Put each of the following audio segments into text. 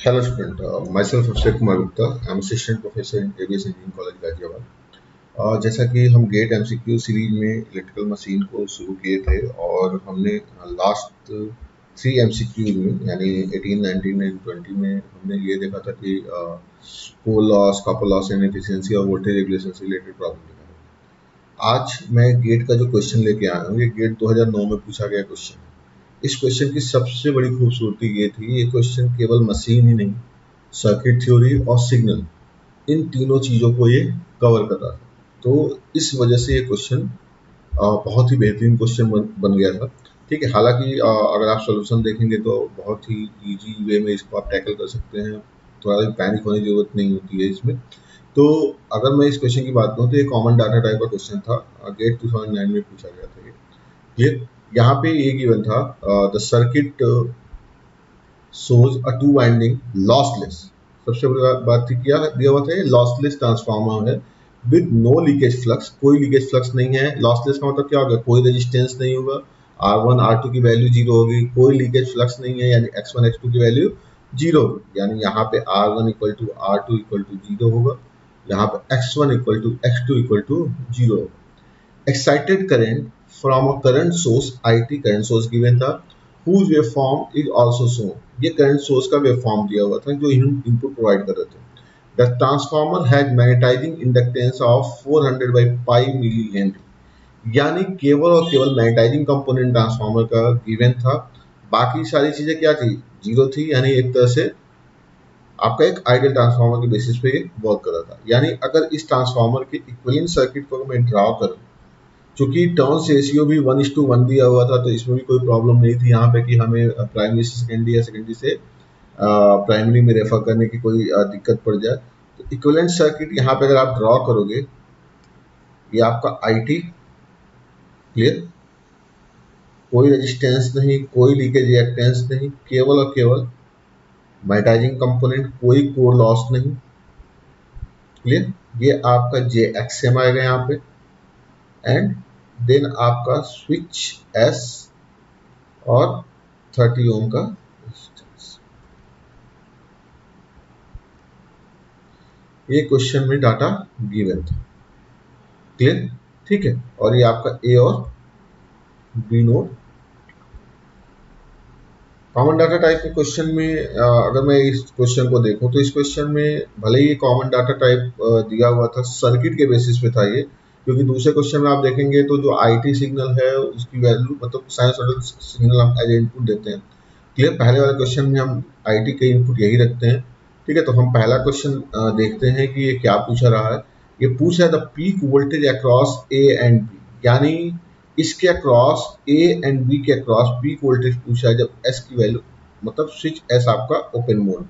Hello student, myself Abhishek Kumar Gupta. I'm assistant professor in aviation engineering college Ghaziabad. जैसा कि हम gate MCQ series में electrical machine को शुरू किए थे और हमने लास्ट 3 एमसीक्यू में यानी 18, 19 एंड 20 में हमने ये देखा था कि core loss, copper loss and efficiency और वोल्टेज रेगुलेशन से रिलेटेड प्रॉब्लम देखा। आज मैं गेट का जो क्वेश्चन लेके आया हूँ, ये गेट 2009 में पूछा गया क्वेश्चन है। इस क्वेश्चन की सबसे बड़ी खूबसूरती ये थी, ये क्वेश्चन केवल मशीन ही नहीं, सर्किट थ्योरी और सिग्नल, इन तीनों चीज़ों को ये कवर कर रहा था। तो इस वजह से ये क्वेश्चन बहुत ही बेहतरीन क्वेश्चन बन गया था। ठीक है, हालांकि अगर आप सोल्यूशन देखेंगे तो बहुत ही इजी वे में इसको आप टैकल कर सकते हैं, थोड़ा भी पैनिक होने की जरूरत नहीं होती है इसमें। तो अगर मैं इस क्वेश्चन की बात करूँ तो ये कॉमन डाटा टाइप का क्वेश्चन था, गेट 2009 में पूछा गया था ये। यहाँ पे ये गिवन था, the circuit shows a two winding lossless। सबसे बड़ी बात थी, क्या दिया हुआ था, ये लॉसलेस ट्रांसफार्मर है विद नो लीकेज फ्लक्स। कोई लीकेज फ्लक्स नहीं है। लॉसलेस का मतलब क्या होगा, कोई रेजिस्टेंस नहीं होगा, R1 R2 की वैल्यू जीरो होगी, कोई लीकेज फ्लक्स नहीं है यानी X1 X2 की वैल्यू जीरो होगी, यानी यहाँ पे R1 equal to R2 equal to zero होगा, यहाँ पे X1 equal to X2 equal to zero होगा। Excited current from a current source IT, current source given था, whose waveform is also shown। ये करंट सोर्स का waveform दिया हुआ था जो इनपुट प्रोवाइड कर रहे थे। The transformer has magnetising inductance of 400 by pi milli henry, यानी केवल और केवल मैग्नेटाइजिंग कंपोनेंट ट्रांसफार्मर का गिवन था। बाकी सारी चीजें क्या थी, जीरो थी, यानी एक तरह से आपका एक आइडियल ट्रांसफार्मर के बेसिस पे वर्क कर रहा था। यानी अगर इस ट्रांसफार्मर के इक्विवेलेंट सर्किट को मैं ड्रॉ करूं, क्योंकि टर्न्स रेशियो भी 1:1 दिया हुआ था, तो इसमें भी कोई प्रॉब्लम नहीं थी यहाँ पे कि हमें प्राइमरी से सेकेंडरी या सेकेंडरी से प्राइमरी में रेफर करने की कोई दिक्कत पड़ जाए। तो इक्विवेलेंट सर्किट यहाँ पे अगर आप ड्रॉ करोगे, ये आपका IT क्लियर, कोई रेजिस्टेंस नहीं, कोई लीकेज रिएक्टेंस नहीं, केवल और केवल मैग्नेटाइजिंग कंपोनेंट, कोई कोर लॉस नहीं, क्लियर। ये आपका JXM आएगा यहाँ पे, एंड देन आपका स्विच S और 30 ओम का रेजिस्टेंस। ये क्वेश्चन में डाटा गिवन था, क्लियर, ठीक है। और ये आपका A और B node. Common data type के क्वेश्चन में अगर मैं इस क्वेश्चन को देखूं तो इस क्वेश्चन में भले ही कॉमन डाटा टाइप दिया हुआ था, सर्किट के बेसिस पे था ये, क्योंकि दूसरे क्वेश्चन में आप देखेंगे तो जो IT सिग्नल है उसकी वैल्यू, मतलब साइनसॉइडल सिग्नल हम एज इनपुट देते हैं, क्लियर। पहले वाले क्वेश्चन में हम IT के इनपुट यही रखते हैं, ठीक है। तो हम पहला क्वेश्चन देखते हैं कि ये क्या पूछा रहा है। ये पूछा है the peak voltage across A and B, यानी इसके अक्रॉस A एंड B के अक्रॉस पीक वोल्टेज पूछा है जब S की वैल्यू, मतलब स्विच S आपका ओपन मोड,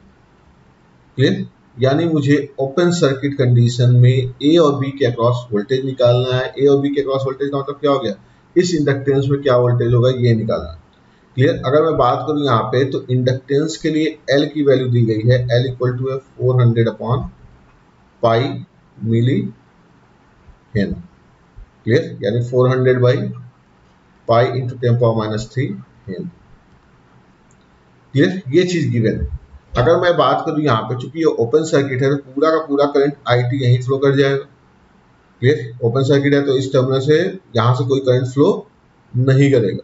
क्लियर। यानी मुझे ओपन सर्किट कंडीशन में A और B के अक्रॉस वोल्टेज निकालना है। A और B के अक्रॉस वोल्टेज का मतलब क्या हो गया, इस इंडक्टेंस में क्या वोल्टेज होगा ये निकालना है, क्लियर। अगर मैं बात करूं यहाँ पे तो इंडक्टेंस के लिए L की वैल्यू दी गई है, L इक्वल टू है 400 अपॉन पाई मिली हेन, क्लियर, यानी 400 बाई पाई इंटू 10⁻³ हेन, क्लियर। ये चीज गिवन है। अगर मैं बात करूं यहाँ पे, चूंकि ये ओपन सर्किट है तो पूरा का पूरा करंट IT यहीं फ्लो कर जाएगा, क्लियर। ओपन सर्किट है तो इस टर्मिनल से यहाँ से कोई करंट फ्लो नहीं करेगा,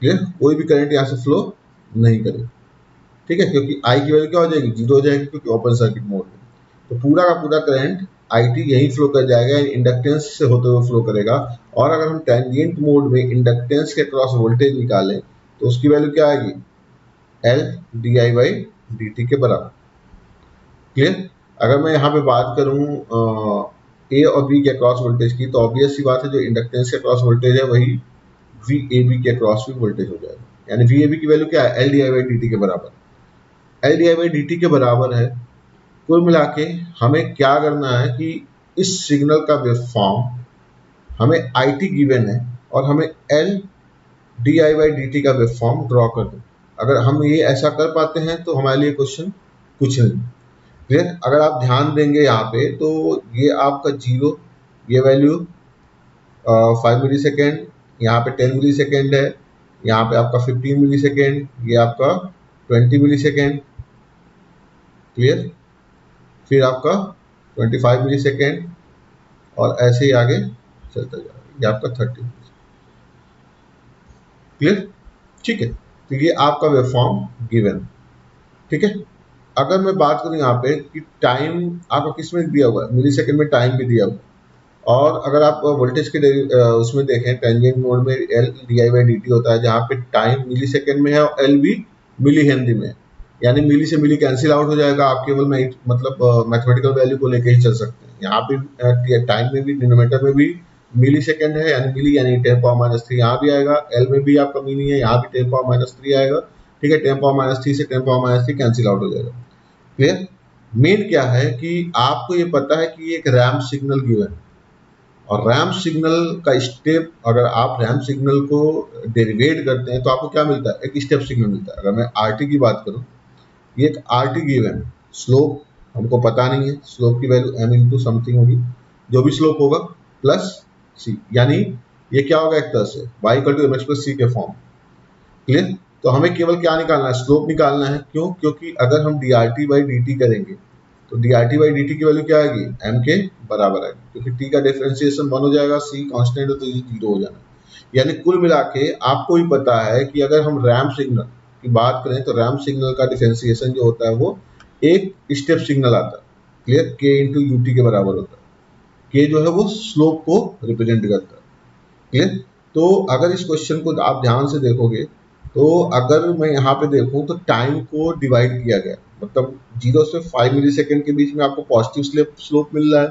क्लियर, कोई भी करंट यहाँ से फ्लो नहीं करेगा, ठीक है, क्योंकि I की वैल्यू क्या हो जाएगी, जीरो हो जाएगी, क्योंकि ओपन सर्किट मोड में। तो पूरा का पूरा करंट IT यहीं फ्लो कर जाएगा, इंडक्टेंस से होते हुए फ्लो करेगा। और अगर हम टेंजेंट मोड में इंडक्टेंस के क्रॉस वोल्टेज निकालें तो उसकी वैल्यू क्या आएगी, L di/dt के बराबर, क्लियर। अगर मैं यहाँ पे बात करूँ A और B के क्रॉस वोल्टेज की, तो ऑब्वियस सी बात है जो इंडक्टेंस के क्रॉस वोल्टेज है वही VAB के क्रॉस भी वोल्टेज हो जाएगा, यानी VAB की वैल्यू क्या है, L di/dt के बराबर। L di/dt के बराबर है। कुल मिला के हमें क्या करना है कि इस सिग्नल का वेवफॉर्म हमें IT गिवन है और हमें L di/dt का वेवफॉर्म ड्रॉ कर दो। अगर हम ये ऐसा कर पाते हैं तो हमारे लिए क्वेश्चन कुछ नहीं, क्लियर। अगर आप ध्यान देंगे यहाँ पे तो ये आपका जीरो, ये वैल्यू 5 मिली सेकेंड, यहाँ पे 10 मिली सेकेंड है, यहाँ पे आपका 15 मिली सेकेंड, ये आपका 20 मिली सेकेंड, क्लियर। फिर आपका 25 मिली सेकेंड और ऐसे ही आगे चलता जाएगा, ये आपका 30। क्लियर, ठीक है। तो ये आपका वेवफॉर्म गिवन, ठीक है। अगर मैं बात करूं यहाँ पे कि टाइम आपको किस में दिया हुआ है, मिली सेकेंड में टाइम भी दिया हुआ है। और अगर आप वोल्टेज के उसमें देखें टेंजेंट मोड में L D I by D T होता है, जहाँ पे टाइम मिली सेकेंड में है और एल भी मिली हेनरी में है। यानी मिली से मिली कैंसिल आउट हो जाएगा, आप केवल मतलब मैथमेटिकल वैल्यू को लेके ही चल सकते हैं। यहाँ पे टाइम में भी डिनोमिनेटर में भी मिली सेकेंड है, यानी मिली यानी 10⁻³ यहाँ भी आएगा, एल में भी आपका मिली है, यहाँ भी 10⁻³ आएगा, ठीक है। 10⁻³ से 10⁻³ कैंसिल आउट हो जाएगा। क्लियर। मेन क्या है कि आपको ये पता है कि ये एक रैम्प सिग्नल गिवन है, और रैम्प सिग्नल का स्टेप, अगर आप रैम्प सिग्नल को डेरिवेट करते हैं तो आपको क्या मिलता है, एक स्टेप सिग्नल मिलता है। अगर मैं आरटी की बात करूं, ये एक आरटी गिवन, स्लोप हमको पता नहीं है, स्लोप की वैल्यू m इंटू समथिंग होगी, जो भी स्लोप होगा प्लस सी, यानी ये क्या होगा, एक तरह से y equal to mx plus सी के फॉर्म। क्लियर। तो हमें केवल क्या निकालना है, स्लोप निकालना है। क्यों? क्योंकि अगर हम D R T by D T करेंगे तो D R T by D T की वैल्यू क्या आएगी, एम के बराबर आएगी, क्योंकि टी का डिफरेंशिएशन 1 हो जाएगा, सी कांस्टेंट है तो ये 0 हो जाना। यानी कुल मिला के आपको ही पता है कि अगर हम रैम्प सिग्नल की बात करें तो रैम्प सिग्नल का डिफरेंशिएशन जो होता है वो एक स्टेप सिग्नल आता है। क्लियर। के इंटू यू टी के बराबर होता है। के जो है वो स्लोप को रिप्रेजेंट करता है। क्लियर। तो अगर इस क्वेश्चन को आप ध्यान से देखोगे तो अगर मैं यहाँ पे देखूं तो टाइम को डिवाइड किया गया, मतलब 0 से 5 मिली सेकेंड के बीच में आपको पॉजिटिव स्लोप मिल रहा है,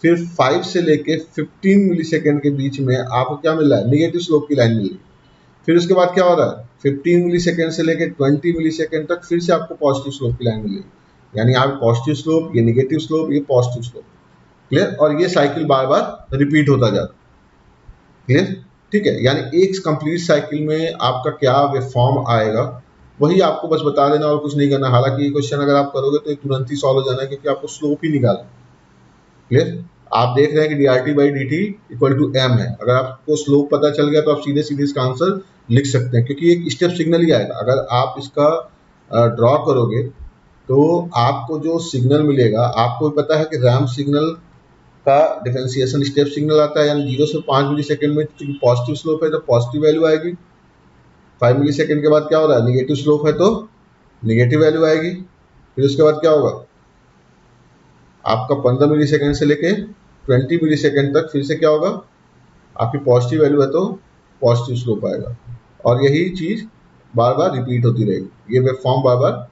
फिर 5 से लेके 15 मिली सेकेंड के बीच में आपको क्या मिल रहा है, निगेटिव स्लोप की लाइन मिल रही है। फिर उसके बाद क्या हो रहा है, 15 मिली सेकेंड से लेके 20 मिली सेकेंड तक फिर से आपको पॉजिटिव स्लोप की लाइन मिल रही है। यानी यहाँ पॉजिटिव स्लोप, ये निगेटिव स्लोप, ये पॉजिटिव स्लोप। क्लियर। और ये साइकिल बार बार रिपीट होता जाता है। क्लियर, ठीक है। यानी एक कंप्लीट साइकिल में आपका क्या वेवफॉर्म आएगा वही आपको बस बता देना और कुछ नहीं करना। हालांकि ये क्वेश्चन अगर आप करोगे तो तुरंत ही सॉल्व हो जाना है, क्योंकि आपको स्लोप ही निकालना। क्लियर। आप देख रहे हैं कि D R T by D T equal to M है। अगर आपको स्लोप पता चल गया तो आप सीधे सीधे इसका आंसर लिख सकते हैं, क्योंकि एक स्टेप सिग्नल ही आएगा। अगर आप इसका ड्रॉ करोगे तो आपको जो सिग्नल मिलेगा, आपको पता है कि रैम्प सिग्नल का डिफरेंशिएशन स्टेप सिग्नल आता है, यानी 0 से 5 मिली सेकेंड में पॉजिटिव स्लोप है तो पॉजिटिव वैल्यू आएगी, 5 मिली सेकेंड के बाद क्या हो रहा है, निगेटिव स्लोप है तो निगेटिव वैल्यू आएगी। फिर उसके बाद क्या होगा, आपका 15 मिली सेकेंड से लेके 20 मिली सेकेंड तक फिर से क्या होगा, आपकी पॉजिटिव वैल्यू है तो पॉजिटिव स्लोप आएगा। और यही चीज बार बार रिपीट होती रहेगी, ये वेव फॉर्म बार बार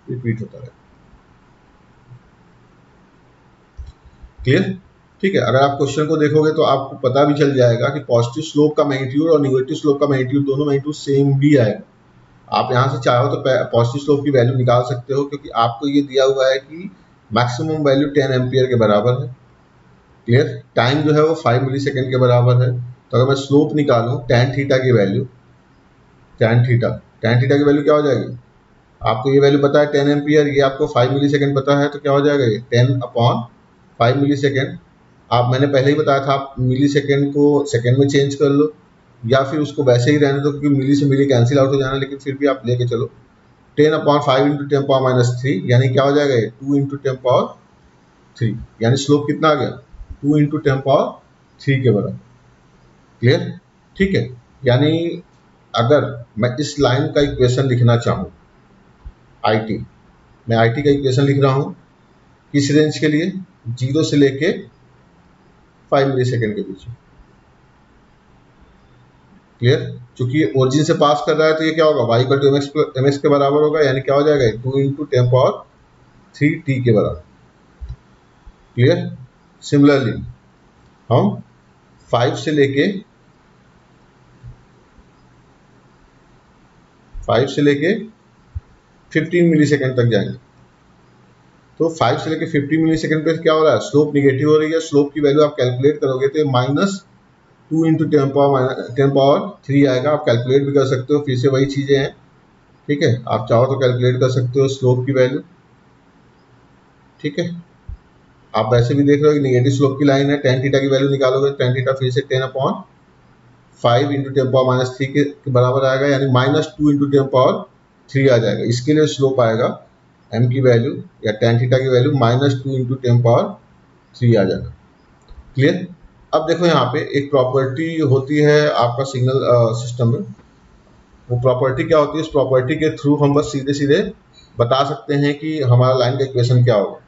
रिपीट होता रहेगा। क्लियर, ठीक है। अगर आप क्वेश्चन को देखोगे तो आपको पता भी चल जाएगा कि पॉजिटिव स्लोप का मैग्नीट्यूड और नेगेटिव स्लोप का मैग्नीट्यूड, दोनों मैग्नीट्यूड सेम भी आएगा। आप यहाँ से चाहो तो पॉजिटिव स्लोप की वैल्यू निकाल सकते हो, क्योंकि आपको ये दिया हुआ है कि मैक्सिमम वैल्यू 10 एम्पियर के बराबर है। क्लियर। टाइम जो है वो 5 मिली सेकेंड के बराबर है। तो अगर मैं स्लोप निकालूं tan थीटा की वैल्यू, tan थीटा की वैल्यू क्या हो जाएगी, आपको ये वैल्यू पता है 10 एम्पियर, ये आपको 5 मिली सेकेंड पता है, तो क्या हो जाएगा, ये 10/5 मिली सेकेंड। आप मैंने पहले ही बताया था, आप मिली सेकेंड को सेकेंड में चेंज कर लो या फिर उसको वैसे ही रहने दो, क्योंकि मिली से मिली कैंसिल आउट हो जाना, लेकिन फिर भी आप लेके चलो 10/5 इंटू 10⁻³ यानी क्या हो जाएगा, 2 इंटू 10⁻3, यानी स्लोप कितना आ गया, 2 इंटू 10⁻3 के बराबर। क्लियर, ठीक है। यानी अगर मैं इस लाइन का इक्वेशन लिखना चाहूँ, आईटी, मैं आईटी का इक्वेशन लिख रहा हूँ किस रेंज के लिए, 0 से लेके 5 मिली सेकेंड के बीच में। क्लियर। चूंकि ये ओरिजिन से पास कर रहा है तो ये क्या होगा, y इक्वल टू mx के बराबर होगा, यानी क्या हो जाएगा, 2 इंटू 10⁻3 t के बराबर। क्लियर। सिमिलरली हम 5 से लेके 15 मिली सेकेंड तक जाएंगे। तो 5 से लेके 15 मिली सेकेंड पे क्या हो रहा है, स्लोप निगेटिव हो रही है। स्लोप की वैल्यू आप कैलकुलेट करोगे तो -2 इंटू 10⁻3 आएगा। आप कैलकुलेट भी कर सकते हो, फिर से वही चीजें हैं, ठीक है। आप चाहो तो कैलकुलेट कर सकते हो स्लोप की वैल्यू, ठीक है। आप वैसे भी देख रहे हो कि निगेटिव स्लोप की लाइन है, tan थीटा की वैल्यू निकालोगे, tan थीटा फिर से 10/5 इंटू 10⁻³ के बराबर आएगा, यानी -2 इंटू 10⁻3 आ जाएगा। इसके लिए स्लोप आएगा m की वैल्यू या tan थीटा की वैल्यू -2 इंटू 10⁻³ आ जाना। क्लियर। अब देखो यहाँ पे एक प्रॉपर्टी होती है आपका सिग्नल सिस्टम में। वो प्रॉपर्टी क्या होती है? इस प्रॉपर्टी के थ्रू हम बस सीधे सीधे बता सकते हैं कि हमारा लाइन का इक्वेशन क्या होगा।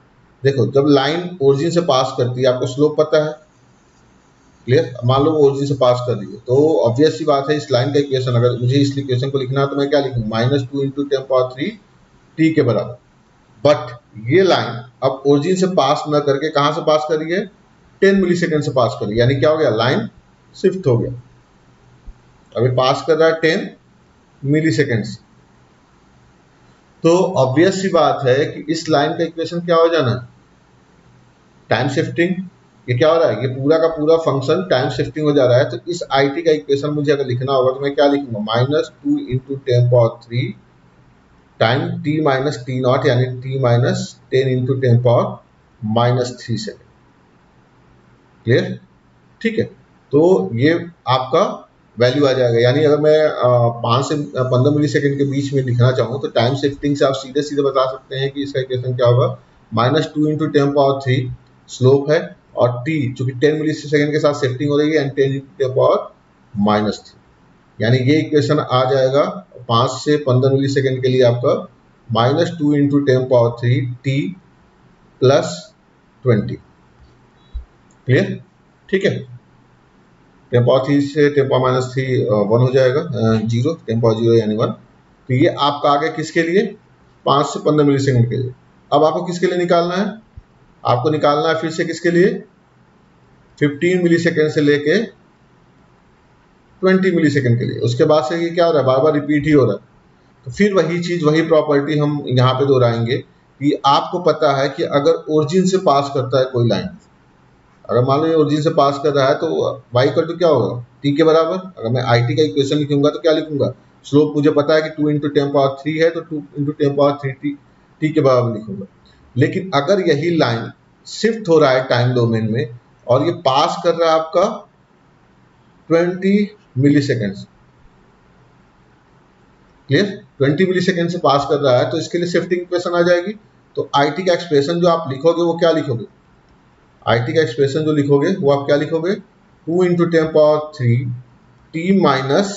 देखो, जब लाइन ओरिजिन से पास करती है, आपको स्लोप पता है। क्लियर। मान लो वो ओरिजिन से पास कर रही है, तो ऑब्वियस सी बात है इस लाइन का इक्वेशन, अगर मुझे इस इक्वेशन को लिखना है तो मैं क्या लिखूँ? -2 इंटू 10⁻³ t के बराबर। बट ये लाइन अब ओरिजिन से पास न करके कहां से पास कर रही है? 10 मिली सेकेंड से पास कर रही है, यानी क्या हो गया? लाइन शिफ्ट हो गया। अभी पास कर रहा है 10 मिली सेकेंड से। तो ऑब्वियस सी बात है कि इस लाइन का इक्वेशन क्या हो जाना? Time shifting. ये क्या हो रहा है? ये पूरा का पूरा फंक्शन टाइम शिफ्टिंग हो जा रहा है। तो इस IT का इक्वेशन मुझे अगर लिखना होगा तो मैं क्या लिखूंगा? -2 into 10⁻³ time t minus T not, यानी t minus 10 into 10⁻³ second. Clear. ठीक है। तो ये आपका वैल्यू आ जाएगा। यानी अगर मैं 5 से 15 मिली सेकेंड के बीच में लिखना चाहूँ तो टाइम शिफ्टिंग से आप सीधे सीधे बता सकते हैं कि इसका इक्वेशन क्या होगा? -2 इंटू 10⁻³ स्लोप है, और t चूंकि 10 मिली सेकेंड के साथ शिफ्टिंग हो रही है, एंड 10 इंटू 10⁻³ यानी ये इक्वेशन आ जाएगा 5 से 15 मिली सेकेंड के लिए आपका -2 इंटू 10⁻³ t प्लस 20। क्लियर। ठीक है। 10⁻³ से 10⁻³ 1 हो जाएगा, 0, 10⁻0 यानी 1। तो ये आपका आ गया किसके लिए? 5 से 15 मिली सेकेंड के लिए। अब आपको किसके लिए निकालना है? आपको निकालना है फिर से किसके लिए? 15 मिली सेकेंड से लेके 20 मिली सेकेंड के लिए। उसके बाद से ये क्या हो रहा है? बार बार रिपीट ही हो रहा है। तो फिर वही चीज, वही प्रॉपर्टी हम यहाँ पे दोहराएंगे कि आपको पता है कि अगर ओरिजिन से पास करता है कोई लाइन, अगर मान लो ये ओरिजिन से पास कर रहा है तो y इक्वल टू क्या होगा? t के बराबर। अगर मैं IT का इक्वेशन लिखूंगा तो क्या लिखूंगा? स्लोप मुझे पता है कि 2 इंटू 10⁻³ है, तो 2 इंटू 10⁻³ t के बराबर लिखूंगा। लेकिन अगर यही लाइन शिफ्ट हो रहा है टाइम डोमेन में और ये पास कर रहा है आपका 20 मिली सेकेंड। क्लियर। 20 मिली सेकेंड से पास कर रहा है तो इसके लिए शिफ्टिंग इक्वेशन आ जाएगी। तो IT का एक्सप्रेशन जो आप लिखोगे वो क्या लिखोगे? IT का एक्सप्रेशन जो लिखोगे वो आप क्या लिखोगे? 2 इंटू 10⁻³ t माइनस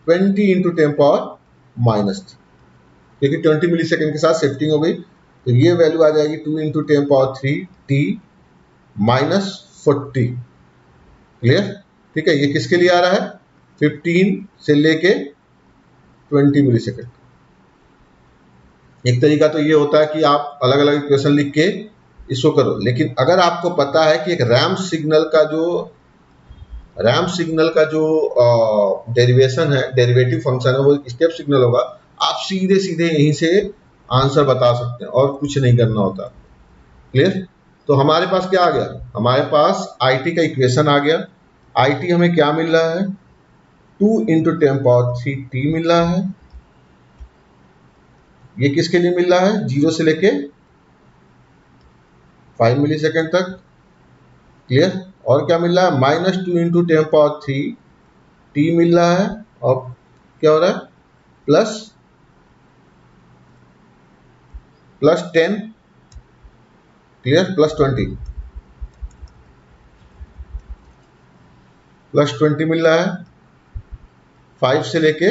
20 इंटू 10⁻³ क्योंकि 20 मिली सेकेंड के साथ शिफ्टिंग हो गई, तो ये वैल्यू आ जाएगी 2 इंटू 10⁻³ t माइनस 40। क्लियर। ठीक है। ये किसके लिए आ रहा है? 15 से लेके 20 मिली सेकेंड। एक तरीका तो ये होता है कि आप अलग अलग इक्वेशन लिख के इसको करो, लेकिन अगर आपको पता है कि एक रैम्प सिग्नल का जो डेरिवेशन है, डेरिवेटिव फंक्शन है, वो एक स्टेप सिग्नल होगा, आप सीधे सीधे यहीं से आंसर बता सकते हैं और कुछ नहीं करना होता। क्लियर। तो हमारे पास क्या आ गया? हमारे पास IT का इक्वेशन आ गया। IT हमें क्या मिल रहा है? 2 इंटू 10⁻³ t मिल रहा है। ये किसके लिए मिल रहा है? 0 से लेके 5 मिली सेकेंड तक। क्लियर। और क्या मिल रहा है? -2 इंटू 10⁻³ t मिल रहा है, और क्या हो रहा है? प्लस 10। क्लियर। प्लस 20 मिल रहा है 5 से लेके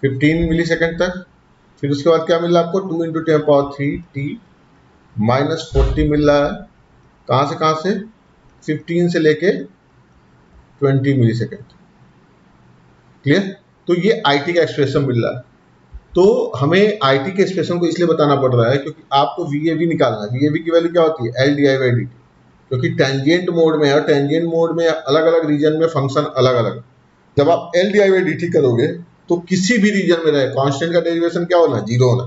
15 मिली सेकेंड तक। फिर उसके बाद क्या मिल रहा है आपको? 2 इंटू 10⁻³ t माइनस 40 मिल रहा है। कहाँ से कहाँ से? 15 से लेके 20 मिली सेकेंड। क्लियर। तो ये IT का एक्सप्रेशन मिल रहा है। तो हमें IT के एक्सप्रेशन को इसलिए बताना पड़ रहा है क्योंकि आपको VAB निकालना है। VAB की वैल्यू क्या होती है? LdI/dt। क्योंकि टेंजेंट मोड में है, और टेंजेंट मोड में अलग अलग रीजन में फंक्शन अलग अलग। जब आप LdI/dt करोगे तो किसी भी रीजन में रहे कांस्टेंट का डेरिवेशन क्या होना? 0 होना।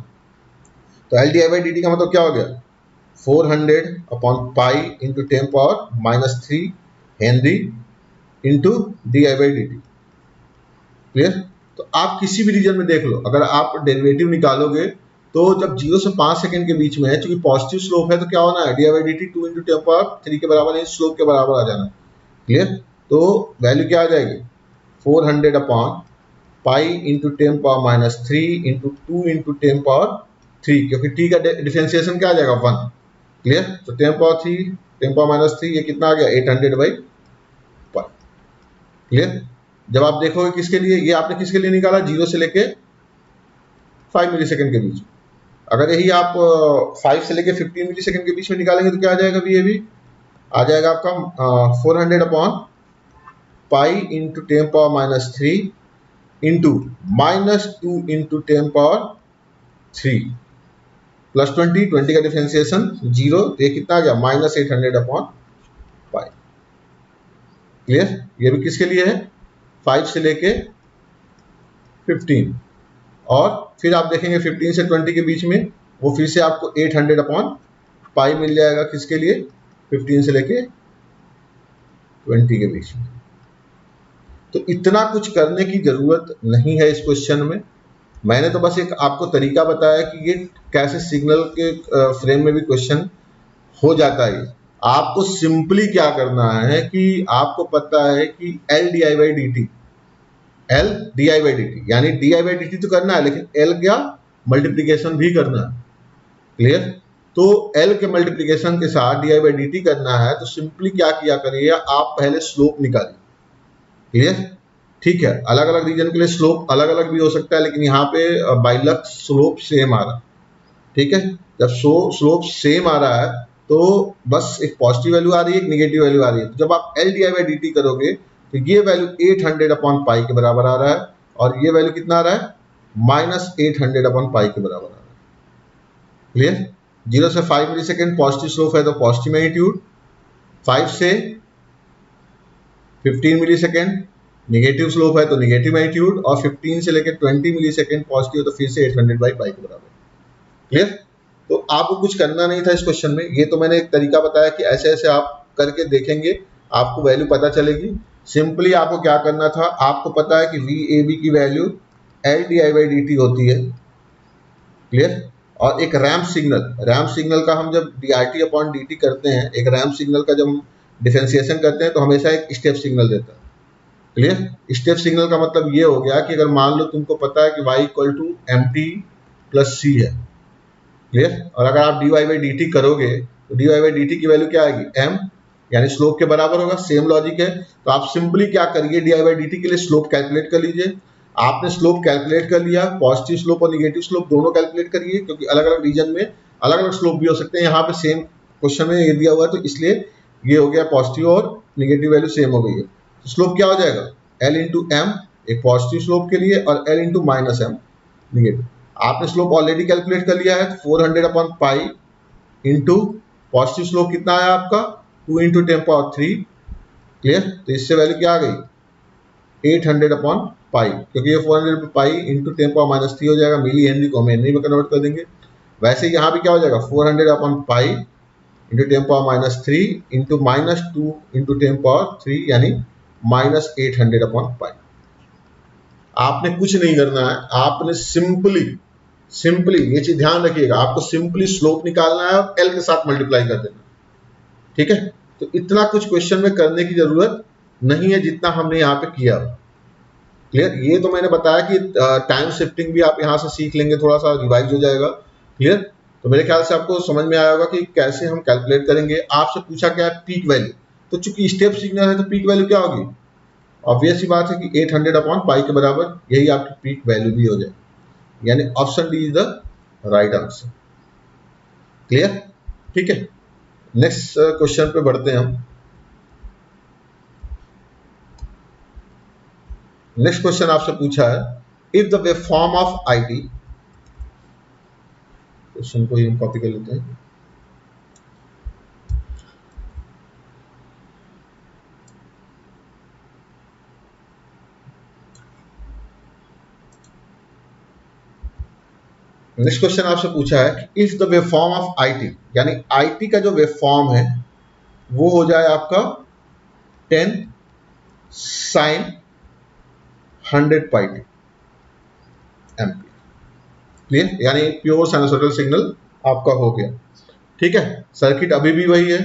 तो LdI/dt का मतलब क्या हो गया? 400 upon pi into 10⁻³ Henry into DI/dt। Clear. तो आप किसी भी रीजन में देख लो, अगर आप डेरिवेटिव निकालोगे तो जब 0 से 5 सेकंड के बीच में है, चूंकि पॉजिटिव स्लोप है तो क्या होना है? DI/dt 2 इंटू 10⁻³ के बराबर, स्लोप के बराबर आ जाना। क्लियर। तो वैल्यू क्या आ जाएगी? 400 upon pi into 10⁻³ into 2 into 10⁻3, क्योंकि t का डिफरेंशिएशन क्या आ जाएगा 1। क्लियर? तो 10⁻3 10⁻³ ये कितना आ गया 800/π। क्लियर? जब आप देखोगे किसके लिए, ये आपने किसके लिए निकाला, 0 से लेके 5 मिली सेकेंड के बीच। अगर यही आप 5 से लेके 15 मिली सेकेंड के बीच में निकालेंगे तो क्या आ जाएगा, ये भी आ जाएगा आपका 400/π इंटू 10⁻³ इंटू -2 इंटू 10⁻³ प्लस 20 का डिफरेंशिएशन 0, तो ये कितना आ गया -800/π। क्लियर? ये भी किसके लिए है, 5 से लेके 15, और फिर आप देखेंगे 15 से 20 के बीच में वो फिर से आपको 800/π मिल जाएगा, किसके लिए, 15 से लेके 20 के बीच में। तो इतना कुछ करने की जरूरत नहीं है इस क्वेश्चन में। मैंने तो बस एक आपको तरीका बताया कि ये कैसे सिग्नल के फ्रेम में भी क्वेश्चन हो जाता है। आपको सिंपली क्या करना है कि आपको पता है कि L di/dt, L di/dt यानी di/dt तो करना है, लेकिन L क्या मल्टीप्लीकेशन भी करना है। क्लियर? तो L के मल्टीप्लीकेशन के साथ di/dt करना है, तो सिंपली क्या किया करिए, आप पहले स्लोप निकालिए। क्लियर? ठीक है, अलग अलग रीजन के लिए स्लोप अलग अलग भी हो सकता है, लेकिन यहाँ पे बाय लक स्लोप सेम आ रहा है। ठीक है, जब स्लोप सेम आ रहा है तो बस एक पॉजिटिव वैल्यू आ रही है, एक निगेटिव वैल्यू आ रही है। तो जब आप L di/dt करोगे तो ये वैल्यू 800/π के बराबर आ रहा है, और ये वैल्यू कितना आ रहा है -800/π के बराबर आ रहा है। क्लियर? 0 से 5 मिली सेकेंड पॉजिटिव स्लोप है तो पॉजिटिव मैग्नीट्यूड, 5 से 15 मिली सेकेंड निगेटिव स्लोप है तो निगेटिव मैग्नीट्यूड, और 15 से लेकर 20 मिली सेकेंड पॉजिटिव तो फिर से 800/π के बराबर। क्लियर? तो आपको कुछ करना नहीं था इस क्वेश्चन में, ये तो मैंने एक तरीका बताया कि ऐसे ऐसे आप करके देखेंगे आपको वैल्यू पता चलेगी। सिंपली आपको क्या करना था, आपको पता है कि VAB की वैल्यू L di/dt होती है। क्लियर? और एक रैंप सिग्नल का हम जब dRt/dt करते हैं, एक रैंप सिग्नल का जब हम डिफरेंशिएशन करते हैं तो हमेशा एक स्टेप सिग्नल देता है। क्लियर? स्टेप सिग्नल का मतलब ये हो गया कि अगर मान लो तुमको पता है कि y = mt + c है। क्लियर? और अगर आप dy/dt करोगे तो dy/dt की वैल्यू क्या आएगी, m, यानी स्लोप के बराबर होगा। सेम लॉजिक है, तो आप सिंपली क्या करिए, dy/dt के लिए स्लोप कैलकुलेट कर लीजिए। आपने स्लोप कैलकुलेट कर लिया, पॉजिटिव स्लोप और निगेटिव स्लोप दोनों कैलकुलेट करिए, क्योंकि अलग अलग रीजन में अलग अलग स्लोप भी हो सकते हैं। यहाँ पे सेम क्वेश्चन में ये दिया हुआ है तो इसलिए ये हो गया, पॉजिटिव और निगेटिव वैल्यू सेम हो गई है। तो स्लोप क्या हो जाएगा, L × m एक पॉजिटिव स्लोप के लिए और L × -m निगेटिव। आपने स्लोप ऑलरेडी कैलकुलेट कर लिया है, 400/π इंटू पॉजिटिव स्लोप कितना आया आपका 2 × 10⁻3। क्लियर? तो इससे वैल्यू क्या आ गई 800/π, क्योंकि ये 400π इंटू 10⁻³ हो जाएगा। मिली हेनरी को हम हेनरी में कन्वर्ट कर देंगे। वैसे यहाँ पे क्या हो जाएगा 400/π इंटू 10⁻³ इंटू -2 इंटू 10⁻3 यानी -800/π। आपने कुछ नहीं करना है, आपने सिंपली ये चीज ध्यान रखिएगा, आपको सिंपली स्लोप निकालना है और L के साथ मल्टीप्लाई कर देना। ठीक है, तो इतना कुछ क्वेश्चन में करने की जरूरत नहीं है जितना हमने यहाँ पे किया। क्लियर? ये तो मैंने बताया कि टाइम शिफ्टिंग भी आप यहाँ से सीख लेंगे, थोड़ा सा रिवाइज हो जाएगा। क्लियर? तो मेरे ख्याल से आपको समझ में आया होगा कि कैसे हम कैलकुलेट करेंगे। आपसे पूछा क्या है पीक वैल्यू, तो चूंकि स्टेप सिग्नल है तो पीक वैल्यू क्या होगी, ऑब्वियस सी बात है कि 800/π के बराबर यही आपकी पीक वैल्यू भी हो जाए, यानी option D is the right answer. Clear? ठीक है, नेक्स्ट क्वेश्चन पे बढ़ते हैं हम। नेक्स्ट क्वेश्चन आपसे पूछा है if the wave form of IT, question को हम कॉपी कर लेते हैं। नेक्स्ट क्वेश्चन आपसे पूछा है कि if the wave form of IT, यानी IT का जो वेव फॉर्म है वो हो जाए आपका 10 sin 100πt एम्पियर। क्लियर? यानी प्योर साइनसॉइडल सिग्नल आपका हो गया। ठीक है, सर्किट अभी भी वही है,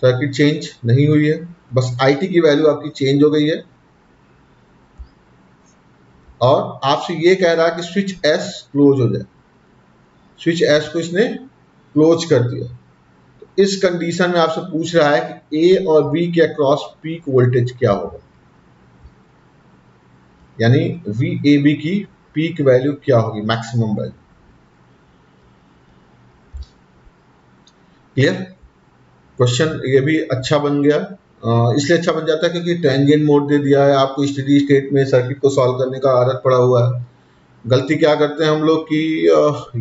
सर्किट चेंज नहीं हुई है, बस IT की वैल्यू आपकी चेंज हो गई है। और आपसे ये कह रहा है कि स्विच एस क्लोज हो जाए, स्विच एस को इसने क्लोज कर दिया। तो इस कंडीशन में आपसे पूछ रहा है कि ए और बी के अक्रॉस पीक वोल्टेज क्या होगा, यानी वी ए बी की पीक वैल्यू क्या होगी, मैक्सिमम वैल्यू। क्लियर? क्वेश्चन ये भी अच्छा बन गया, इसलिए अच्छा बन जाता है क्योंकि टेंजेंट मोड दे दिया है आपको, स्टेडी स्टेट में सर्किट को सॉल्व करने का आदत पड़ा हुआ है। गलती क्या करते हैं हम लोग कि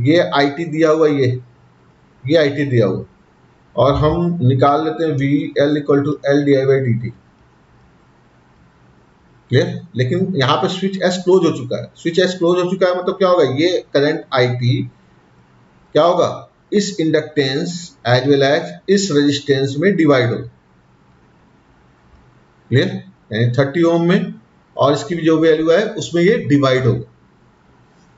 ये आईटी दिया हुआ, ये आईटी दिया हुआ और हम निकाल लेते हैं V L equal to L D I by D T. Clear? लेकिन यहाँ पे स्विच एस क्लोज हो चुका है, स्विच एस क्लोज हो चुका है मतलब क्या होगा, ये करंट आईटी क्या होगा, इस इंडक्टेंस एज वेल एज इस रेजिस्टेंस में डिवाइड होगा। क्लियर? यानी 30 ओम में और इसकी भी जो वैल्यू है उसमें ये डिवाइड होगा।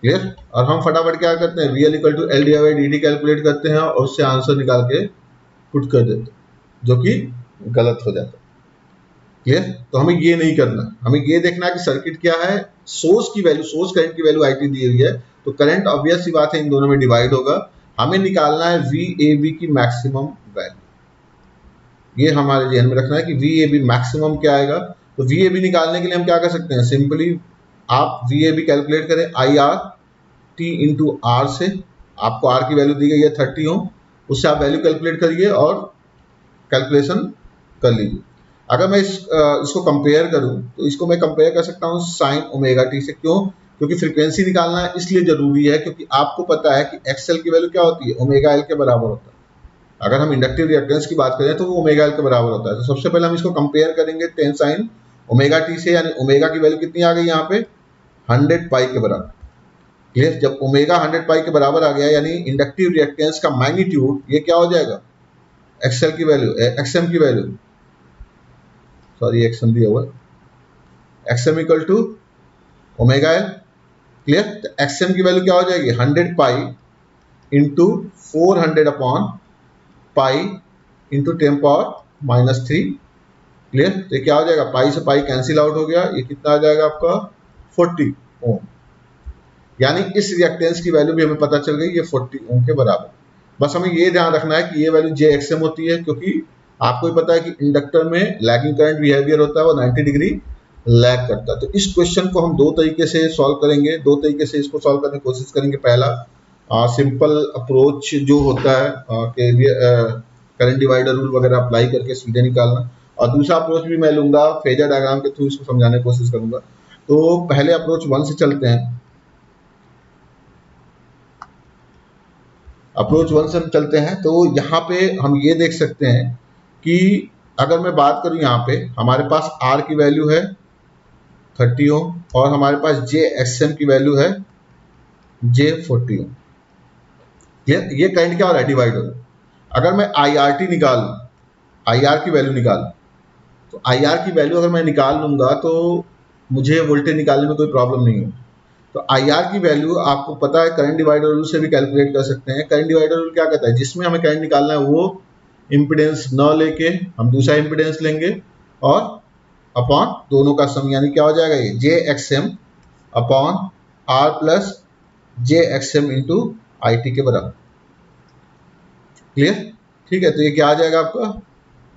क्लियर? और हम फटाफट क्या करते हैं, V L equal to L D I by D T calculate करते हैं और उससे आंसर निकाल के पुट कर देते हैं, जो कि गलत हो जाता है। क्लियर? तो हमें ये नहीं करना, हमें ये देखना है कि सर्किट क्या है, सोर्स की वैल्यू, सोर्स करंट की वैल्यू आईटी दी हुई है, तो करंट ऑब्वियस सी बात है इन दोनों में डिवाइड होगा। हमें निकालना है वी ए बी की मैक्सिमम वैल्यू, ये हमारे ध्यान में रखना है कि वी ए बी मैक्सिमम क्या आएगा। तो वी ए बी निकालने के लिए हम क्या कर सकते हैं, सिंपली आप वी ए बी कैलकुलेट करें I R T into are से, आपको आर की वैल्यू दी गई है 30 ओम, उससे आप वैल्यू कैलकुलेट करिए और कैलकुलेशन कर लीजिए। अगर मैं इसको कंपेयर करूं तो इसको मैं कंपेयर कर सकता हूं साइन ओमेगा टी से। क्यों? क्योंकि फ्रीक्वेंसी निकालना है इसलिए जरूरी है क्योंकि आपको पता है कि एक्सएल की वैल्यू क्या होती है, ओमेगा एल के बराबर होता है। अगर हम इंडक्टिव रिएक्टेंस की बात करें तो वो ओमेगा एल के बराबर होता है। तो सबसे पहले हम इसको कंपेयर करेंगे 10 साइन ओमेगा टी से, यानी ओमेगा की वैल्यू कितनी आ गई यहाँ पे 100 पाई के बराबर। क्लियर? जब ओमेगा 100 पाई के बराबर आ गया यानी इंडक्टिव रिएक्टेंस का मैग्नीट्यूड ये क्या हो जाएगा, एक्सएल की वैल्यू, एक्सएम की वैल्यू, सॉरी एक्सएम दिया हुआ, XM equal to omega L. Clear? तो एक्सएम की वैल्यू क्या हो जाएगी 100 pi into 400 upon pi into 10 power -3। Clear? तो क्या हो जाएगा, पाई से पाई कैंसिल आउट हो गया, ये कितना आ जाएगा आपका 40 ओम। यानी इस रिएक्टेंस की वैल्यू भी हमें पता चल गई, ये 40 ओम के बराबर। बस हमें ये ध्यान रखना है कि ये वैल्यू जे एक्सएम होती है, क्योंकि आपको ही पता है कि इंडक्टर में लैगिंग करंट बिहेवियर होता है, वो 90 डिग्री लैग करता है। तो इस क्वेश्चन को हम दो तरीके से सॉल्व करेंगे, दो तरीके से इसको सॉल्व करने की कोशिश करेंगे। पहला सिंपल अप्रोच जो होता है करंट डिवाइडर रूल वगैरह अप्लाई करके सीधे निकालना, और दूसरा अप्रोच भी मैं लूंगा फेजर डायग्राम के थ्रू इसको समझाने की कोशिश करूंगा। तो पहले अप्रोच 1 से चलते हैं। अप्रोच 1 से हम चलते हैं तो यहाँ पे हम ये देख सकते हैं कि अगर मैं बात करूँ यहाँ पे हमारे पास R की वैल्यू है 30 ओम और हमारे पास JXM की वैल्यू है J40 ओम। क्लियर? ये करंट क्या हो रहा है, डिवाइड हो रहा है। अगर मैं IRT निकाल लूँ, IR की वैल्यू निकाल, तो IR की वैल्यू अगर मैं निकाल लूंगा तो मुझे वोल्टेज निकालने में कोई प्रॉब्लम नहीं होगी। तो IR की वैल्यू आपको पता है करंट डिवाइडर रूल से भी कैलकुलेट कर सकते हैं। करंट डिवाइडर रूल क्या कहता है, जिसमें हमें करंट निकालना है वो इम्पिडेंस न लेके हम दूसरा इम्पिडेंस लेंगे और अपॉन दोनों का सम, यानी क्या हो जाएगा ये JXM upon R plus JXM into IT के बराबर। क्लियर? ठीक है, तो ये क्या आ जाएगा आपका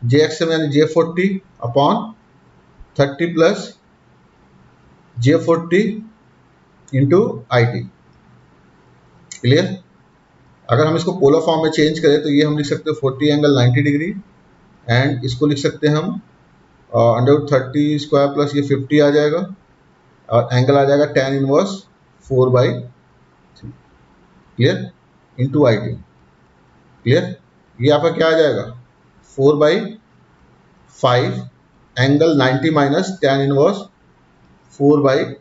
JXM यानी J40 upon 30 plus J40 into IT। Clear? अगर हम इसको पोलर फॉर्म में चेंज करें तो ये हम लिख सकते हैं 40 एंगल 90 डिग्री, एंड इसको लिख सकते हैं हम √30 स्क्वायर प्लस ये 50 आ जाएगा और एंगल आ जाएगा tan inverse 4/3। Clear? Into IT। Clear? ये आपका क्या आ जाएगा 4/5 angle 90 minus tan inverse 4/3।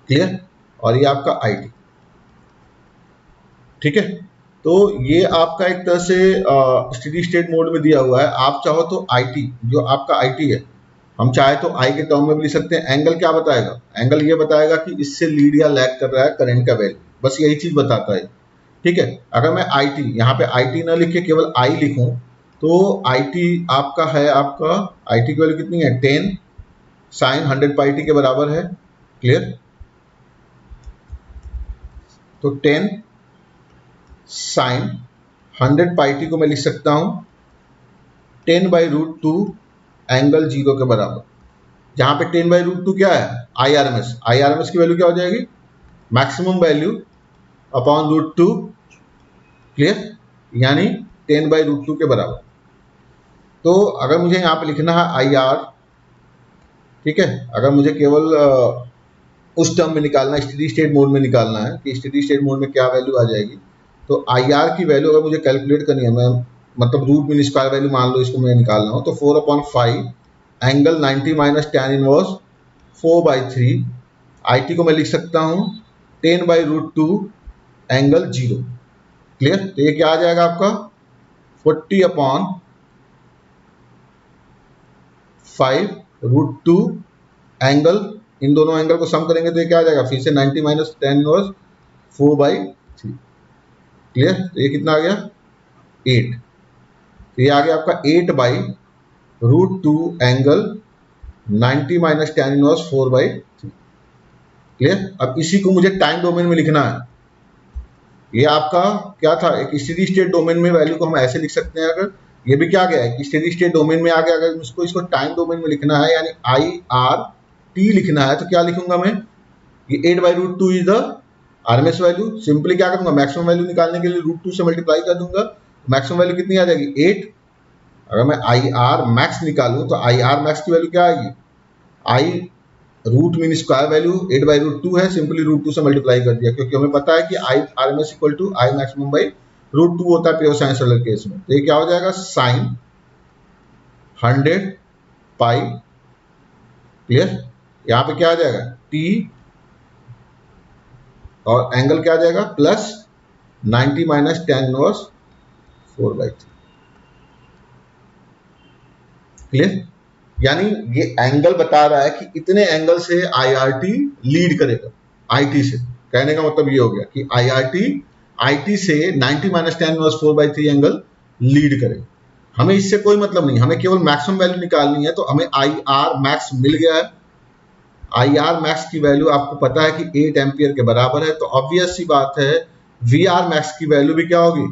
Clear? और ये आपका IT। ठीक है, तो ये आपका एक तरह से स्टेडी स्टेट मोड में दिया हुआ है। आप चाहो तो IT, जो आपका IT है, हम चाहे तो I के टर्म में भी लिख सकते हैं। एंगल क्या बताएगा, एंगल ये बताएगा कि इससे लीड या लैग कर रहा है करंट का वैल्यू, बस यही चीज बताता है। ठीक है, अगर मैं IT यहाँ पे IT ना लिखे केवल I लिखूं तो IT आपका है, आपका IT की वैल्यू कितनी है 10 साइन 100 पाई टी के बराबर है। क्लियर। तो 10 साइन 100 पाई टी को मैं लिख सकता हूं 10/√2 एंगल 0 के बराबर। जहां पे 10/√2 क्या है, आई आर एम एस की वैल्यू क्या हो जाएगी, मैक्सिमम वैल्यू अपॉन √2, क्लियर, यानी 10/√2 के बराबर। तो अगर मुझे यहाँ पे लिखना है आई आर, ठीक है, अगर मुझे केवल उस टर्म में निकालना है, स्टेडी स्टेट मोड में निकालना है कि स्टेडी स्टेट मोड में क्या वैल्यू आ जाएगी, तो आई आर की वैल्यू अगर मुझे कैलकुलेट करनी है, मैं मतलब रूट मीन स्क्वायर वैल्यू मान लो इसको मैं निकालना हो, तो 4/5 angle 90 minus tan inverse 4/3 I T को मैं लिख सकता हूँ 10/√2 एंगल 0, क्लियर। तो ये क्या आ जाएगा आपका 40/5√2 एंगल, इन दोनों एंगल को सम करेंगे तो ये क्या आ जाएगा, फिर से 90 माइनस tan इनवर्स 4/3, क्लियर। तो ये कितना आ गया 8। तो ये आ गया आपका 8/√2 angle 90 minus tan inverse 4/3, clear. अब इसी को मुझे टाइम डोमेन में लिखना है। ये आपका क्या था, एक स्टेडी स्टेट डोमेन में वैल्यू को हम ऐसे लिख सकते हैं, अगर ये भी क्या गया है कि स्टेडी स्टेट डोमेन में आ गया, अगर इसको टाइम डोमेन में लिखना है यानी आई आर टी लिखना है, तो क्या लिखूंगा मैं, ये 8/√2 is the RMS value. Simply क्या करूंगा, मैक्सिमम वैल्यू निकालने के लिए √2 से मल्टीप्लाई कर दूंगा, मैक्सिमम वैल्यू कितनी आ जाएगी 8। अगर मैं आई आर मैक्स निकालूं तो आई आर मैक्स की वैल्यू क्या आएगी, आई रूट मीन स्क्वायर वैल्यू 8/√2 है, सिंपली √2 से मल्टीप्लाई कर दिया, क्योंकि हमें पता है कि आई RMS equal to I maximum by √2 होता है प्योर साइंस वाले केस में। तो ये क्या हो जाएगा साइन 100 पाई, क्लियर। यहाँ पे क्या आ जाएगा टी और एंगल क्या आ जाएगा plus 90 minus tan inverse 4/3, clear. यानी ये एंगल बता रहा है कि इतने एंगल से आईआरटी लीड करेगा आईटी से। कहने का मतलब ये हो गया कि आईटी से 90 minus tan inverse 4/3 angle lead करेगा। हमें इससे कोई मतलब नहीं, हमें केवल मैक्सिमम वैल्यू निकालनी है। तो हमें आई आर मैक्स मिल गया है। आई आर मैक्स की वैल्यू आपको पता है कि 8 एम्पियर के बराबर है। तो ऑब्वियस सी बात है वी आर मैक्स की वैल्यू भी क्या होगी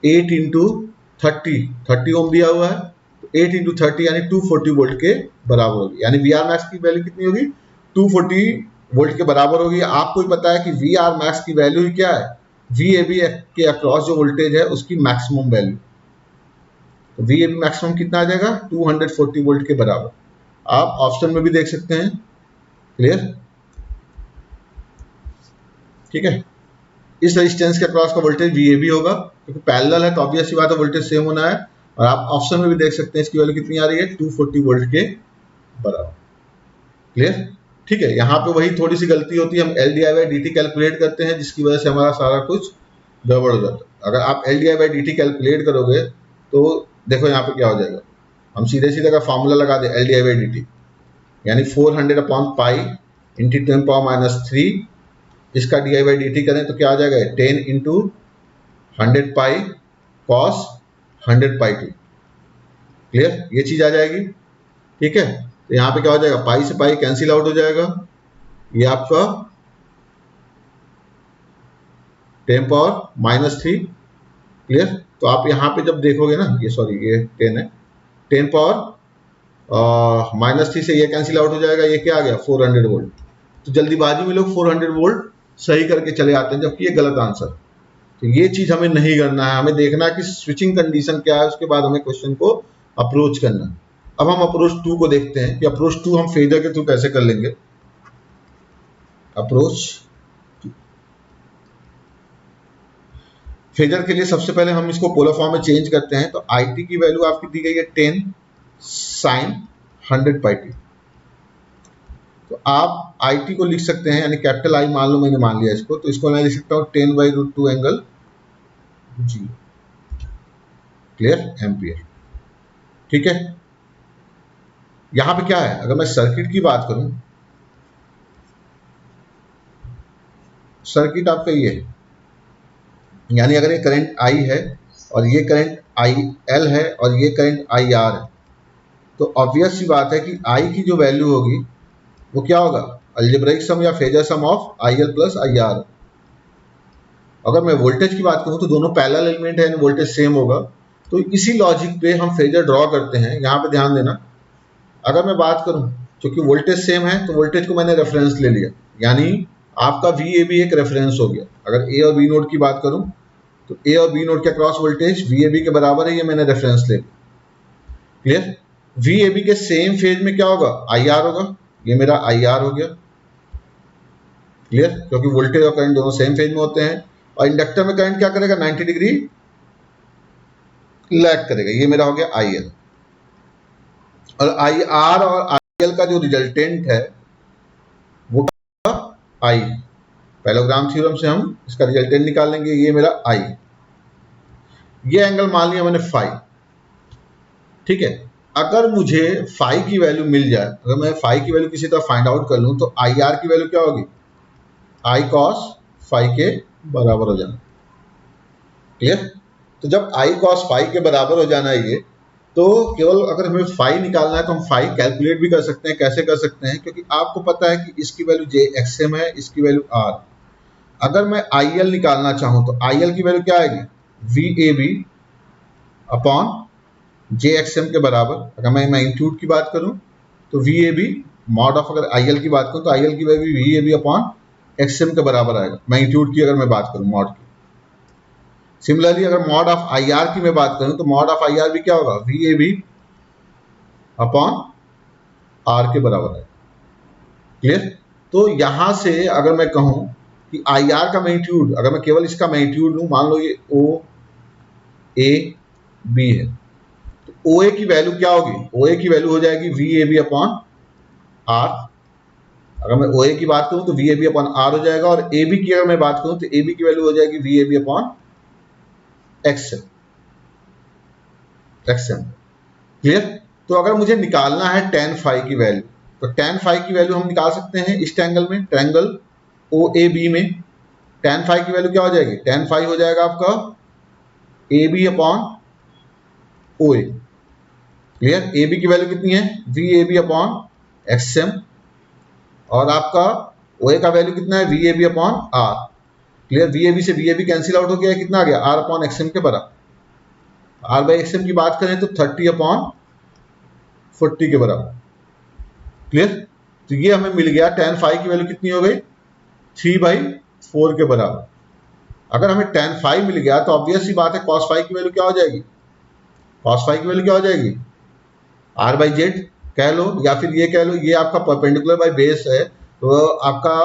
8 इंटू 30 ओम दिया हुआ है, तो 8 इंटू 30 यानी 240 वोल्ट के बराबर होगी। यानी वी आर मैक्स की वैल्यू कितनी होगी 240 वोल्ट के बराबर होगी। आपको भी पता है कि वी आर मैक्स की वैल्यू ही क्या है, वी ए बी के अक्रॉस जो वोल्टेज है उसकी मैक्सिमम वैल्यू। तो वी ए बी मैक्सिमम कितना आ जाएगा 240 वोल्ट के बराबर। आप ऑप्शन में भी देख सकते हैं, क्लियर, ठीक है। इस रेजिस्टेंस के अक्रॉस का वोल्टेज वीएबी होगा, क्योंकि पैरेलल है तो ऑब्वियस सी बात है वोल्टेज सेम होना है। और आप ऑप्शन में भी देख सकते हैं इसकी वैल्यू कितनी आ रही है 240 वोल्ट के बराबर, क्लियर, ठीक है। यहाँ पे वही थोड़ी सी गलती होती है, हम L D I by D T calculate करते हैं, जिसकी वजह से हमारा सारा कुछ गड़बड़ हो जाता है। अगर आप L D I by D T calculate करोगे तो देखो यहाँ पे क्या हो जाएगा, हम सीधे सीधे का फॉर्मूला लगा दे L D I by D T, यानी 400/पाई इंटू 10⁻³ इसका D I by D T करें तो क्या आ जाएगा 10 into 100 pi cos 100 pi T, clear, ये चीज आ जाएगी, ठीक है। तो यहाँ पे क्या हो जाएगा पाई से पाई कैंसिल आउट हो जाएगा, ये आपका 10⁻³ क्लियर। तो आप यहाँ पे जब देखोगे ना, ये सॉरी ये 10 है, 10⁻³ से ये कैंसिल आउट हो जाएगा, ये क्या आ गया 400 वोल्ट। तो जल्दीबाजी में लोग 400 वोल्ट सही करके चले आते हैं, जबकि ये गलत आंसर। तो ये चीज हमें नहीं करना है, हमें देखना है कि स्विचिंग कंडीशन क्या है, उसके बाद हमें क्वेश्चन को अप्रोच करना है। अब हम अप्रोच 2 को देखते हैं कि अप्रोच 2 हम फेजर के थ्रू कैसे कर लेंगे। अप्रोच फेजर के लिए सबसे पहले हम इसको पोलर फॉर्म में चेंज करते हैं। तो आई टी की वैल्यू आपकी दी गई है 10 साइन 100 पाई टी। तो आप आई टी को लिख सकते हैं, यानी कैपिटल आई मान लो, मैंने मान लिया इसको, तो इसको मैं लिख सकता हूँ 10/√2 एंगल 0, क्लियर, एम्पियर, ठीक है। यहां पे क्या है, अगर मैं सर्किट की बात करूं, सर्किट आपका ये है, यानी अगर ये करंट आई है और ये करंट आई एल है और ये करंट आई आर है, तो ऑब्वियस सी बात है कि आई की जो वैल्यू होगी वो क्या होगा, अलजेब्रिक सम या phasor sum of IL plus IR। अगर मैं वोल्टेज की बात करूं तो दोनों पैरेलल एलिमेंट है, वोल्टेज सेम होगा, तो इसी लॉजिक पे हम फेजर ड्रॉ करते हैं। यहाँ पे ध्यान देना, अगर मैं बात करूं क्योंकि वोल्टेज सेम है तो वोल्टेज को मैंने रेफरेंस ले लिया, यानी आपका VAB एक रेफरेंस हो गया। अगर A और B नोड की बात करूं तो A और B नोड के अक्रॉस वोल्टेज VAB के बराबर है, ये मैंने रेफरेंस ले लिया। क्लियर? VAB के सेम फेज में क्या होगा, IR होगा, ये मेरा IR हो गया। क्लियर? क्योंकि वोल्टेज और करंट दोनों सेम फेज में होते हैं। और इंडक्टर में करंट क्या करेगा, 90 डिग्री लैग करेगा, ये मेरा हो गया IL। और IR और IL का जो रिजल्टेंट है वो क्या, I। पैरेललोग्राम थ्योरम से हम इसका रिजल्टेंट निकाल लेंगे, ये मेरा I। ये एंगल मान लिया मैंने फाई। ठीक है, अगर मुझे फाई की वैल्यू मिल जाए, अगर मैं फाई की वैल्यू किसी तरह फाइंड आउट कर लूं तो IR की वैल्यू क्या होगी, I cos फाई के बराबर हो जाना। क्लियर? तो जब I cos फाई के बराबर हो जाना है ये, तो केवल अगर हमें फाई निकालना है तो हम फाई कैलकुलेट भी कर सकते हैं। कैसे कर सकते हैं, क्योंकि आपको पता है कि इसकी वैल्यू JXM है, इसकी वैल्यू R। अगर मैं IL निकालना चाहूं तो IL की वैल्यू क्या आएगी, VAB अपॉन JXM के बराबर। अगर मैं मैग्नीट्यूड की बात करूं तो VAB मॉड ऑफ, अगर IL की बात करूं तो IL की वैल्यू VAB अपॉन XM के बराबर आएगा, मैग्नीट्यूड की अगर मैं बात करूं मॉड की। सिमिलरली अगर मॉड ऑफ IR की मैं बात करूं तो मॉड ऑफ IR भी क्या होगा, VAB अपॉन R के बराबर है। क्लियर? तो यहां से अगर मैं कहूं कि IR का मैग्नीट्यूड, अगर मैं केवल इसका मैग्नीट्यूड लूं, मान लो ये OAB है, तो OA की वैल्यू क्या होगी, OA की वैल्यू हो जाएगी VAB अपॉन R। अगर मैं OA की बात करूं तो VAB अपॉन R हो जाएगा, और AB की अगर मैं बात करूं तो AB की वैल्यू हो जाएगी VAB अपॉन XM। क्लियर? तो अगर मुझे निकालना है tan फाई की वैल्यू, तो tan फाई की वैल्यू हम निकाल सकते हैं इस ट्रायंगल में, ट्रायंगल OAB में। tan फाई की वैल्यू क्या हो जाएगी, tan फाई हो जाएगा आपका AB upon OA। Clear? AB की वैल्यू कितनी है, VAB अपॉन XM, और आपका OA का वैल्यू कितना है, VAB upon R। Clear? VAB से VAB कैंसिल आउट हो गया, कितना आ गया, R अपॉन XM के बराबर। R बाई XM की बात करें तो 30 अपॉन 40 के बराबर। क्लियर? तो ये हमें मिल गया, tan फाई की वैल्यू कितनी हो गई, 3/4 के बराबर। अगर हमें tan फाई मिल गया तो ऑब्वियस सी बात है cos फाई की वैल्यू क्या हो जाएगी, cos फाई की वैल्यू क्या हो जाएगी, R/Z कह लो, या फिर ये कह लो, ये आपका परपेंडिकुलर बाय बेस है, तो आपका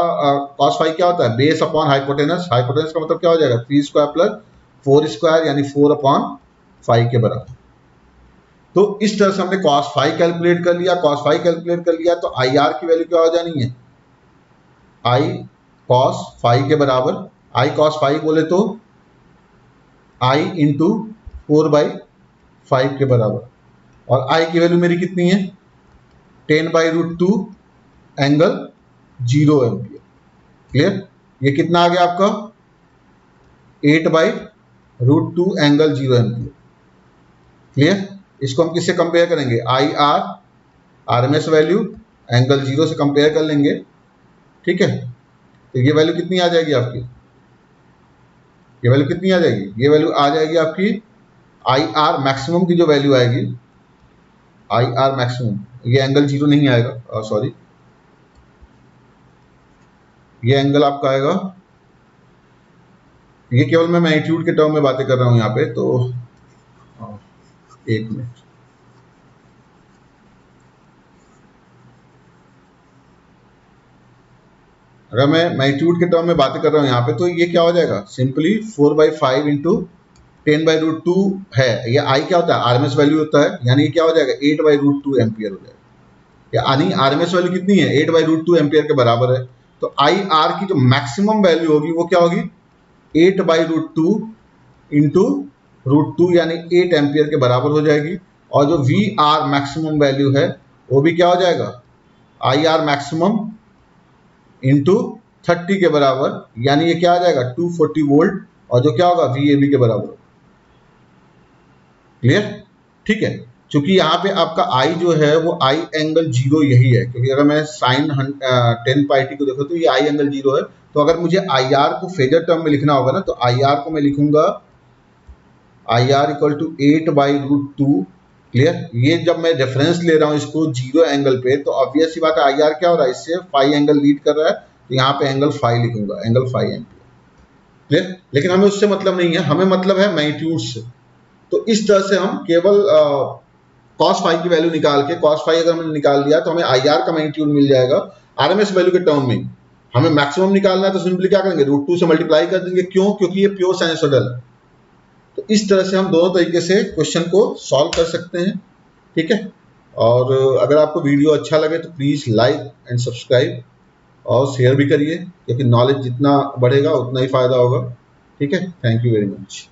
cos फाई क्या होता है, बेस अपॉन हाइपोटेनस। हाइपोटेनस का मतलब क्या हो जाएगा, 3 स्क्वायर प्लस 4 स्क्वायर, यानी 4 अपॉन 5 के बराबर। तो इस तरह से हमने cos फाई कैलकुलेट कर लिया। cos फाई कैलकुलेट कर लिया तो IR की वैल्यू क्या हो जानी है, I cos फाई के बराबर, I cos फाई बोले तो I इंटू 4/5 के बराबर, और I की वैल्यू मेरी कितनी है, 10/√2 एंगल 0 एम्पियर। क्लियर? ये कितना आ गया आपका, 8/√2 एंगल 0 एम्पियर। क्लियर? इसको हम किससे कंपेयर करेंगे, IR RMS वैल्यू एंगल 0 से कंपेयर कर लेंगे। ठीक है, तो ये वैल्यू कितनी आ जाएगी आपकी, ये वैल्यू कितनी आ जाएगी, ये वैल्यू आ जाएगी आपकी IR मैक्सिमम की जो वैल्यू आएगी, IR मैक्सिमम, ये एंगल 0 नहीं आएगा, सॉरी, ये एंगल आपका आएगा, ये केवल मैं मैग्नीट्यूड के टर्म में बातें कर रहा हूं यहाँ पे, तो एक मिनट, अगर मैं मैग्नीट्यूड के टर्म में बातें कर रहा हूँ यहाँ पे, तो ये क्या हो जाएगा, सिंपली 4/5 इंटू 10/√2 है। ये I क्या होता है, RMS वैल्यू होता है, यानी ये क्या हो जाएगा, 8/√2 एम्पियर हो जाएगा। यानी RMS वैल्यू कितनी है, 8/√2 एम्पियर के बराबर है। तो IR की जो मैक्सिमम वैल्यू होगी वो क्या होगी, 8/√2 इंटू √2, यानी 8 एम्पियर के बराबर हो जाएगी। और जो VR मैक्सिमम वैल्यू है वो भी क्या हो जाएगा, IR मैक्सिमम इंटू 30 के बराबर, यानी ये क्या आ जाएगा, 240 वोल्ट, और जो क्या होगा, VAB के बराबर। क्लियर? ठीक है, क्योंकि यहाँ पे आपका आई जो है वो आई एंगल 0 यही है, क्योंकि अगर मैं साइन 10 पाई टी को देखो तो ये आई एंगल 0 है। तो अगर मुझे आई आर को फेजर टर्म में लिखना होगा ना, तो आई आर को मैं लिखूंगा I R equal to 8/√2। Clear? ये जब मैं रेफरेंस ले रहा हूँ इसको 0 एंगल पे, तो ऑब्वियस सी बात है आई आर क्या हो रहा है, इससे फाई एंगल लीड कर रहा है, तो यहाँ पे एंगल फाई लिखूंगा, एंगल फाई एंगल। क्लियर? लेकिन हमें उससे मतलब नहीं है, हमें मतलब है मैग्नीट्यूड से। तो इस तरह से हम केवल कॉस फाई की वैल्यू निकाल के, कॉस फाई अगर हमने निकाल लिया तो हमें आई आर का मैग्नीट्यूड मिल जाएगा आरएमएस वैल्यू के टर्म में। हमें मैक्सिमम निकालना है तो सिंपली क्या करेंगे, √2 से मल्टीप्लाई कर देंगे। क्यों? क्योंकि ये प्योर साइनसोइडल है। तो इस तरह से हम दोनों तरीके से क्वेश्चन को सॉल्व कर सकते हैं। ठीक है? और अगर आपको वीडियो अच्छा लगे तो प्लीज़ लाइक एंड सब्सक्राइब और शेयर भी करिए, क्योंकि नॉलेज जितना बढ़ेगा उतना ही फायदा होगा। ठीक है? Thank you very much.